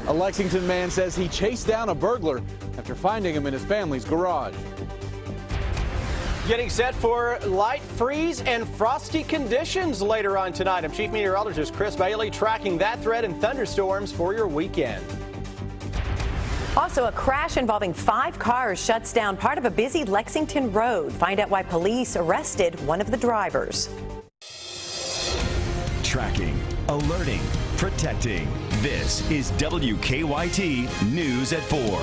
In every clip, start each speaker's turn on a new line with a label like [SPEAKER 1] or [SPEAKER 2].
[SPEAKER 1] A Lexington man says he chased down a burglar after finding him in his family's garage.
[SPEAKER 2] Getting set for light freeze and frosty conditions later on tonight. I'm Chief Meteorologist Chris Bailey tracking that threat and thunderstorms for your weekend.
[SPEAKER 3] Also, a crash involving 5 cars shuts down part of a busy Lexington road. Find out why police arrested one of the drivers.
[SPEAKER 4] Tracking, alerting, protecting. This is WKYT News at 4.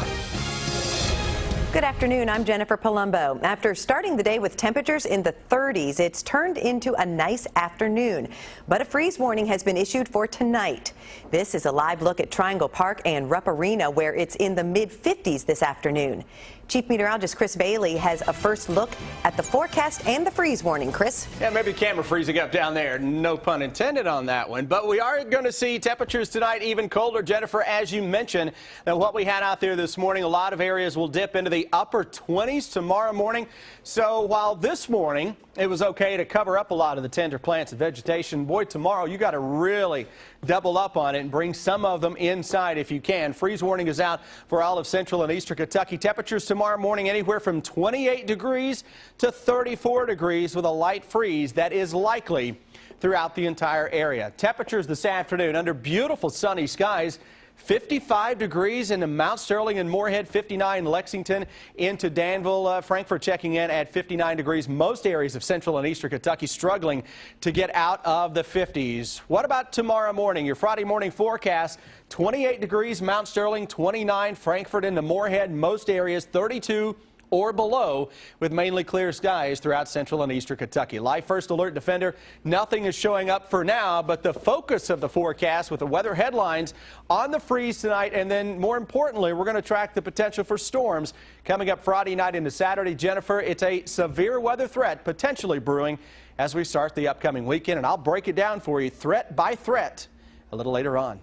[SPEAKER 3] Good afternoon, I'm Jennifer Palumbo. After starting the day with temperatures in the 30s, it's turned into a nice afternoon. But a freeze warning has been issued for tonight. This is a live look at Triangle Park and Rupp Arena, where it's in the mid-50s this afternoon. Chief Meteorologist Chris Bailey has a first look at the forecast and the freeze warning. Chris?
[SPEAKER 2] Yeah, maybe the camera freezing up down there. No pun intended on that one. But we are going to see temperatures tonight even colder, Jennifer, as you mentioned, than what we had out there this morning. A lot of areas will dip into the upper 20s tomorrow morning. So while this morning it was okay to cover up a lot of the tender plants and vegetation, boy, tomorrow you got to really double up on it and bring some of them inside if you can. Freeze warning is out for all of central and eastern Kentucky. Temperatures tomorrow morning anywhere from 28 degrees to 34 degrees with a light freeze that is likely throughout the entire area. Temperatures this afternoon under beautiful sunny skies. 55 degrees into Mount Sterling and Moorhead, 59 in Lexington, into Danville, Frankfort checking in at 59 degrees. Most areas of central and eastern Kentucky struggling to get out of the 50s. What about tomorrow morning? Your Friday morning forecast, 28 degrees Mount Sterling, 29 Frankfort into Moorhead, most areas 32 or below, with mainly clear skies throughout central and eastern Kentucky. Live First Alert Defender, nothing is showing up for now, but the focus of the forecast with the weather headlines on the freeze tonight, and then more importantly, we're going to track the potential for storms coming up Friday night into Saturday. Jennifer, it's a severe weather threat potentially brewing as we start the upcoming weekend, and I'll break it down for you threat by threat a little later on.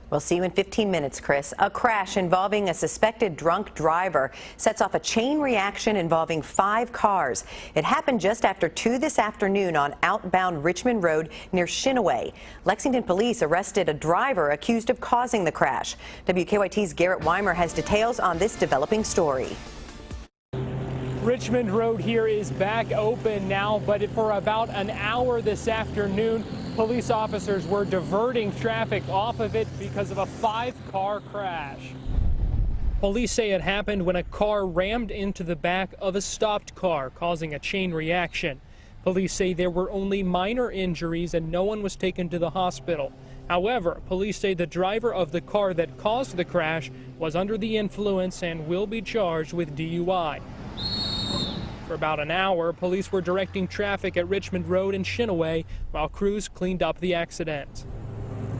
[SPEAKER 3] We'll see you in 15 minutes, Chris. A crash involving a suspected drunk driver sets off a chain reaction involving 5 cars. It happened just after 2 this afternoon on outbound Richmond Road near Shinaway. Lexington police arrested a driver accused of causing the crash. WKYT's Garrett Weimer has details on this developing story.
[SPEAKER 5] Richmond Road here is back open now, but for about an hour this afternoon, police officers were diverting traffic off of it because of a 5-car crash. Police say it happened when a car rammed into the back of a stopped car, causing a chain reaction. Police say there were only minor injuries and no one was taken to the hospital. However, police say the driver of the car that caused the crash was under the influence and will be charged with DUI. For about an hour, police were directing traffic at Richmond Road and Shinaway while crews cleaned up the accident.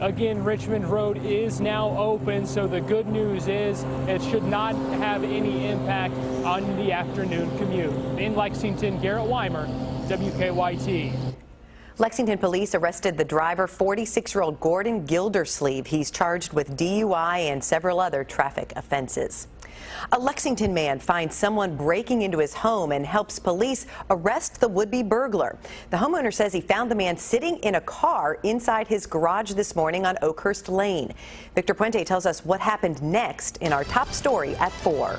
[SPEAKER 5] Again, Richmond Road is now open, so the good news is it should not have any impact on the afternoon commute. In Lexington, Garrett Weimer, WKYT.
[SPEAKER 3] Lexington police arrested the driver, 46-year-old Gordon Gildersleeve. He's charged with DUI and several other traffic offenses. A Lexington man finds someone breaking into his home and helps police arrest the would-be burglar. The homeowner says he found the man sitting in a car inside his garage this morning on Oakhurst Lane. Victor Puente tells us what happened next in our top story at 4.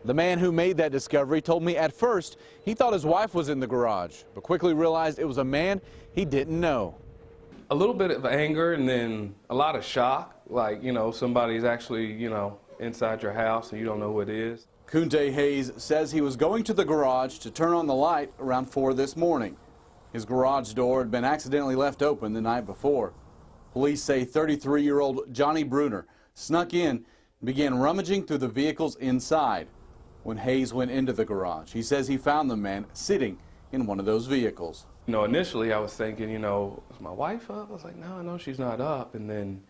[SPEAKER 1] The man who made that discovery told me at first he thought his wife was in the garage, but quickly realized it was a man he didn't know.
[SPEAKER 6] A little bit of anger and then a lot of shock, like, somebody's actually, inside your house and you don't know who it is.
[SPEAKER 1] Kunte Hayes says he was going to the garage to turn on the light around 4 this morning. His garage door had been accidentally left open the night before. Police say 33-year-old Johnny Bruner snuck in and began rummaging through the vehicles inside. When Hayes went into the garage, he says he found the man sitting in one of those vehicles.
[SPEAKER 6] Initially I was thinking, is my wife up? I was like, no, she's not up. And then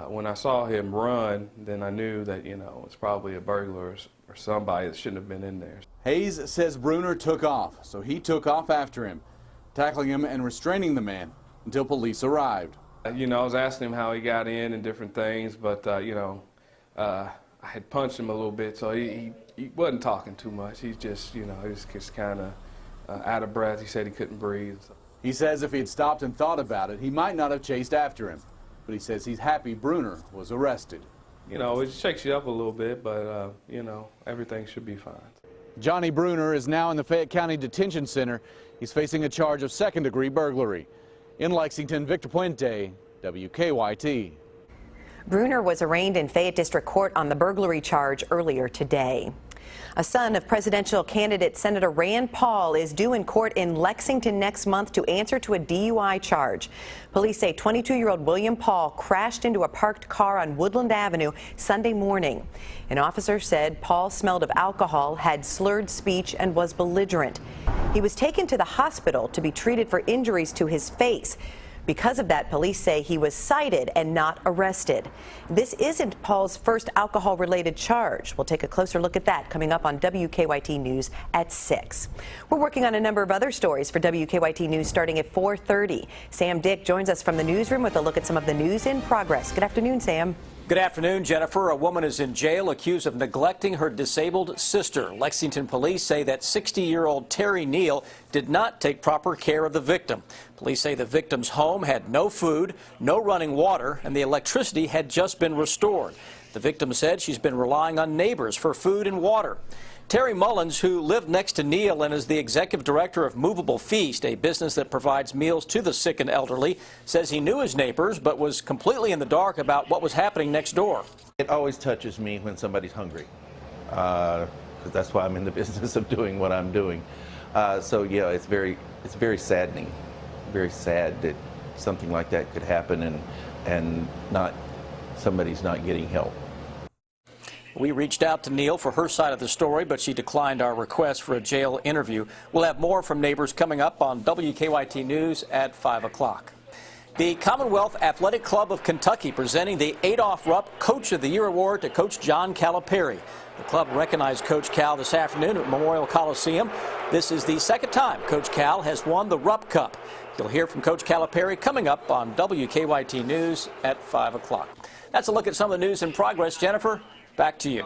[SPEAKER 6] when I saw him run, then I knew that, it's probably a burglar or somebody that shouldn't have been in there.
[SPEAKER 1] Hayes says Bruner took off, so he took off after him, tackling him and restraining the man until police arrived.
[SPEAKER 6] I was asking him how he got in and different things, but, I had punched him a little bit, so he wasn't talking too much. He's just, he was just kind of out of breath. He said he couldn't breathe.
[SPEAKER 1] He says if he had stopped and thought about it, he might not have chased after him. but he says he's happy Bruner was arrested.
[SPEAKER 6] You know, it shakes you up a little bit, but, you know, everything should be fine.
[SPEAKER 1] Johnny Bruner is now in the Fayette County Detention Center. He's facing a charge of second-degree burglary. In Lexington, Victor Puente, WKYT.
[SPEAKER 3] Bruner was arraigned in Fayette District Court on the burglary charge earlier today. A son of presidential candidate Senator Rand Paul is due in court in Lexington next month to answer to a DUI charge. Police say 22-year-old William Paul crashed into a parked car on Woodland Avenue Sunday morning. An officer said Paul smelled of alcohol, had slurred speech, and was belligerent. He was taken to the hospital to be treated for injuries to his face. Because of that, police say he was cited and not arrested. This isn't Paul's first alcohol-related charge. We'll take a closer look at that coming up on WKYT News at 6. We're working on a number of other stories for WKYT News starting at 4:30. Sam Dick joins us from the newsroom with a look at some of the news in progress. Good afternoon, Sam.
[SPEAKER 7] Good afternoon, Jennifer. A woman is in jail accused of neglecting her disabled sister. Lexington police say that 60-year-old Terry Neal did not take proper care of the victim. Police say the victim's home had no food, no running water, and the electricity had just been restored. The victim said she's been relying on neighbors for food and water. Terry Mullins, who lived next to Neal and is the executive director of Movable Feast, a business that provides meals to the sick and elderly, says he knew his neighbors but was completely in the dark about what was happening next door.
[SPEAKER 8] It always touches me when somebody's hungry, because that's why I'm in the business of doing what I'm doing. So yeah, it's very saddening, very sad that something like that could happen and somebody's not getting help.
[SPEAKER 7] We reached out to Neal for her side of the story, but she declined our request for a jail interview. We'll have more from neighbors coming up on WKYT News at 5 o'clock. The Commonwealth Athletic Club of Kentucky presenting the Adolph Rupp Coach of the Year Award to Coach John Calipari. The club recognized Coach Cal this afternoon at Memorial Coliseum. This is the second time Coach Cal has won the Rupp Cup. You'll hear from Coach Calipari coming up on WKYT News at 5 o'clock. That's a look at some of the news in progress. Jennifer, back to you.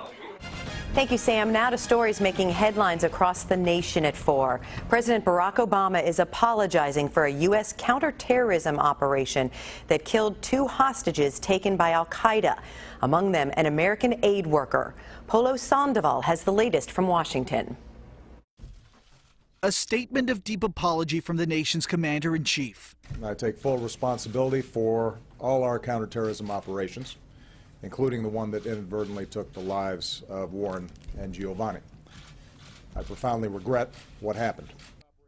[SPEAKER 3] Thank you, Sam. Now to stories making headlines across the nation at 4. President Barack Obama is apologizing for a U.S. counterterrorism operation that killed 2 hostages taken by al-Qaeda, among them an American aid worker. Polo Sandoval has the latest from Washington.
[SPEAKER 9] A statement of deep apology from the nation's commander-in-chief.
[SPEAKER 10] I take full responsibility for all our counterterrorism operations, including the one that inadvertently took the lives of Warren and Giovanni. I profoundly regret what happened.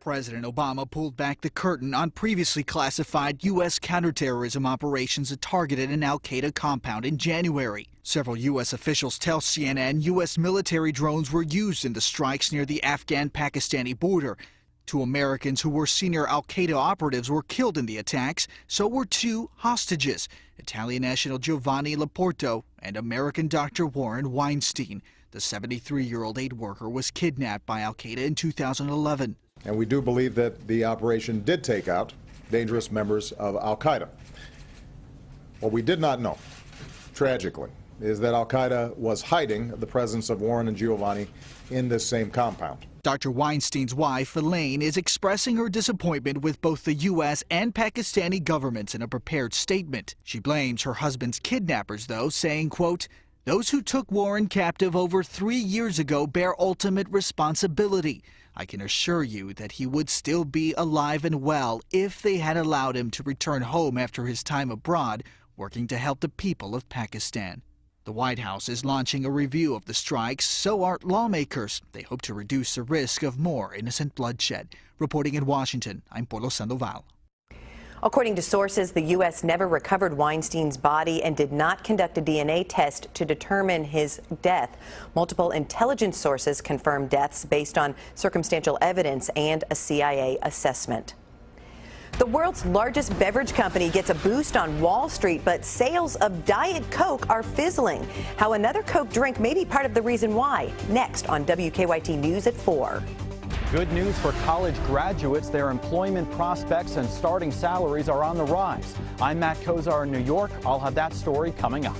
[SPEAKER 9] President Obama pulled back the curtain on previously classified U.S. counterterrorism operations that targeted an al-Qaeda compound in January. Several U.S. officials tell CNN U.S. military drones were used in the strikes near the Afghan-Pakistani border. 2 Americans who were senior al-Qaeda operatives were killed in the attacks, so were 2 hostages, Italian national Giovanni Laporto and American Dr. Warren Weinstein. The 73-year-old aid worker was kidnapped by al-Qaeda in 2011.
[SPEAKER 10] And we do believe that the operation did take out dangerous members of al-Qaeda. What we did not know, tragically, is that al-Qaeda was hiding the presence of Warren and Giovanni in this same compound.
[SPEAKER 9] Dr. Weinstein's wife, Elaine, is expressing her disappointment with both the U.S. and Pakistani governments in a prepared statement. She blames her husband's kidnappers, though, saying, quote, "Those who took Warren captive over 3 years ago bear ultimate responsibility. I can assure you that he would still be alive and well if they had allowed him to return home after his time abroad, working to help the people of Pakistan." The White House is launching a review of the strikes, so are lawmakers. They hope to reduce the risk of more innocent bloodshed. Reporting in Washington, I'm Polo Sandoval.
[SPEAKER 3] According to sources, the U.S. never recovered Weinstein's body and did not conduct a DNA test to determine his death. Multiple intelligence sources confirmed deaths based on circumstantial evidence and a CIA assessment. The world's largest beverage company gets a boost on Wall Street, but sales of Diet Coke are fizzling. How another Coke drink may be part of the reason why. Next on WKYT News at 4.
[SPEAKER 11] Good news for college graduates. Their employment prospects and starting salaries are on the rise. I'm Matt Kozar in New York. I'll have that story coming up.